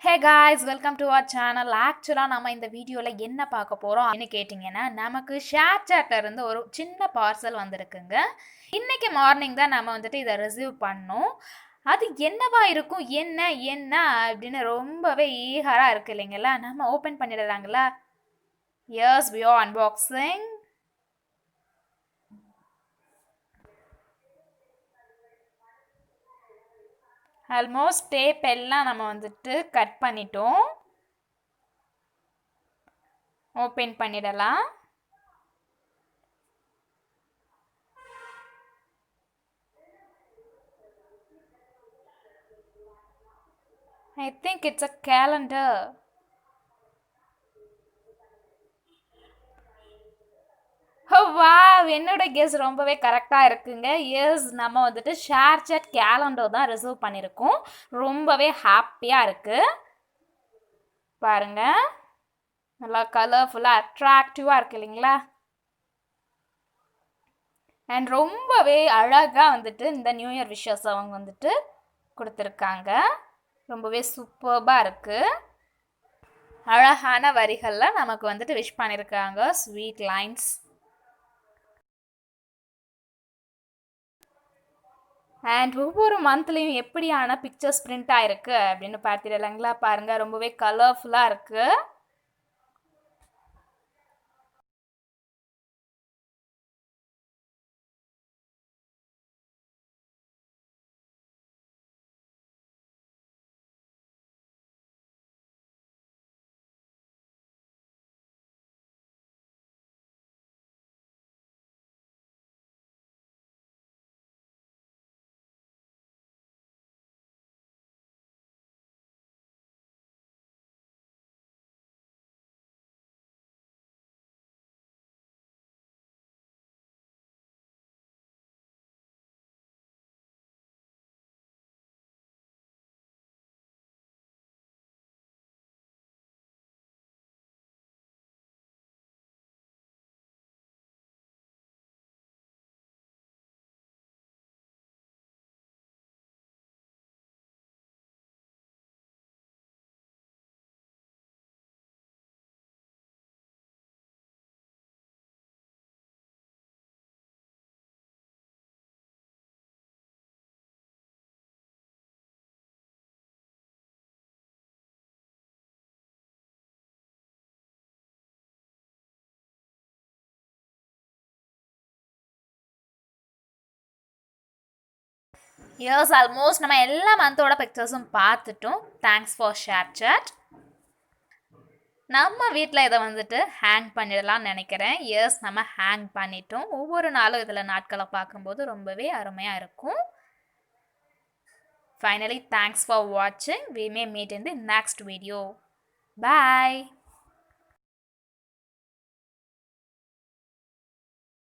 Hey guys, welcome to our channel. ஆக்சுவலாக நம்ம இந்த வீடியோவில் என்ன பார்க்க போகிறோம் அப்படின்னு கேட்டிங்கன்னா, நமக்கு ஷேர் சாட்டில் இருந்து ஒரு சின்ன பார்சல் வந்திருக்குங்க. இன்றைக்கி மார்னிங் தான் நம்ம வந்துட்டு இதை ரிசீவ் பண்ணோம். அது என்னவா இருக்கும், என்ன என்ன அப்படின்னு ரொம்பவே ஈகராக இருக்குது இல்லைங்களா? நம்ம ஓப்பன் பண்ணிடுறாங்களா? Yes, we are unboxing. Almost tape எல்லாம் நம்ம வந்துட்டு கட் பண்ணிட்டோம். ஓப்பன் பண்ணிடலாம். I think it's a calendar. Wow, என்னோட கெஸ் ரொம்பவே கரெக்டாக இருக்குங்க. எஸ், நம்ம வந்துட்டு ஷேர்சாட் கேலண்டர் தான் ரிசர்வ் பண்ணியிருக்கோம். ரொம்பவே ஹாப்பியாக இருக்குது. பாருங்க, நல்லா கலர்ஃபுல்லாக அட்ராக்டிவாக இருக்குது இல்லைங்களா? அண்ட் ரொம்பவே அழகாக வந்துட்டு இந்த நியூ இயர் விஷஸ் அவங்க வந்துட்டு கொடுத்துருக்காங்க. ரொம்பவே சூப்பர்பாக இருக்குது. அழகான வரிகளில் நமக்கு வந்துட்டு விஷ் பண்ணியிருக்காங்க. Sweet lines. அண்ட் ஒவ்வொரு மந்த்லேயும் எப்படியான பிக்சர்ஸ் பிரிண்ட் ஆகிருக்கு அப்படின்னு பார்த்துடலாங்களா? பாருங்கள், ரொம்பவே கலர்ஃபுல்லாக இருக்குது. இயர்ஸ் ஆல்மோஸ்ட் நம்ம எல்லா மந்தோட பிக்சர்ஸும் பார்த்துட்டோம். Thanks for ShareChat. நம்ம வீட்டில் இதை வந்துட்டு ஹேங் பண்ணிடலாம்னு நினைக்கிறேன். எஸ், நம்ம ஹேங் பண்ணிட்டோம். ஒவ்வொரு நாளும் இதில் நாட்களை பார்க்கும்போது ரொம்பவே அருமையாக இருக்கும். Finally, thanks for watching. We may meet in the next video. Bye.